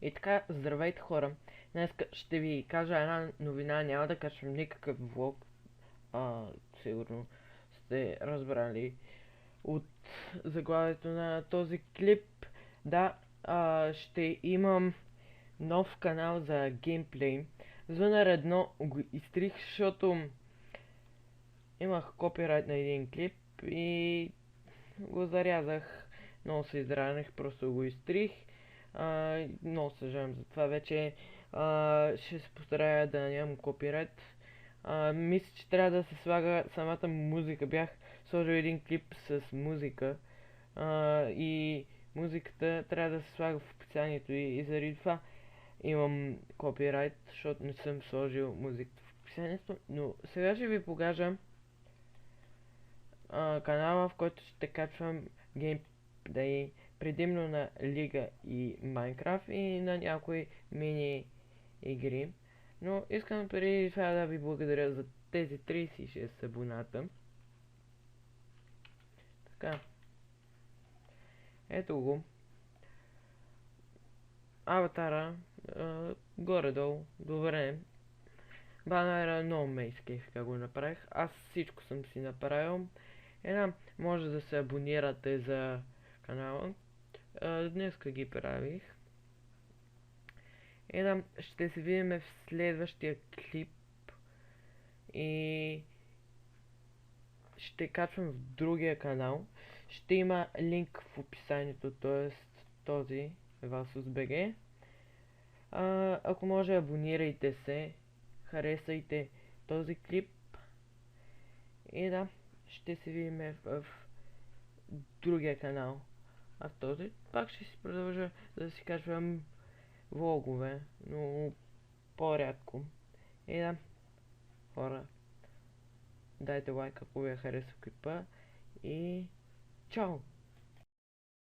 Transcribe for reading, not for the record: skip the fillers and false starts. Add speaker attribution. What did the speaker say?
Speaker 1: И така, здравейте хора! Днес ще ви кажа една новина, няма да качвам никакъв влог. Сигурно сте разбрали от заглавието на този клип. Да, ще имам нов канал за геймплей. Звънер едно го изтрих, защото имах копирайт на един клип и го зарязах. Много се изранех, просто го изтрих. Много съжалявам за това. Вече ще се постарая да нямам копирайт. Мисля, че трябва да се слага самата музика. Бях сложил един клип с музика и музиката трябва да се слага в описанието и заради това имам копирайт, защото не съм сложил музиката в описанието. Но сега ще ви покажа канала, в който ще качвам геймплей предимно на Лига и Майнкрафт и на някои мини игри. Но искам преди това да ви благодаря за тези 36 абоната. Така. Ето го. Аватара. Горе-долу. Добре. Банера много ме изкефи как го направих. Аз всичко съм си направил. Може да се абонирате за канала. Днеска ги правих. Ще се видим в следващия клип и ще качвам в другия канал. Ще има линк в описанието, т.е. този VasusBG. Ако може, абонирайте се, харесайте този клип и да, ще се видим в другия канал. А в този пак ще си продължа да си качвам влогове, но по-рядко. И да, хора, дайте лайк ако ви е харесал клипа и чао!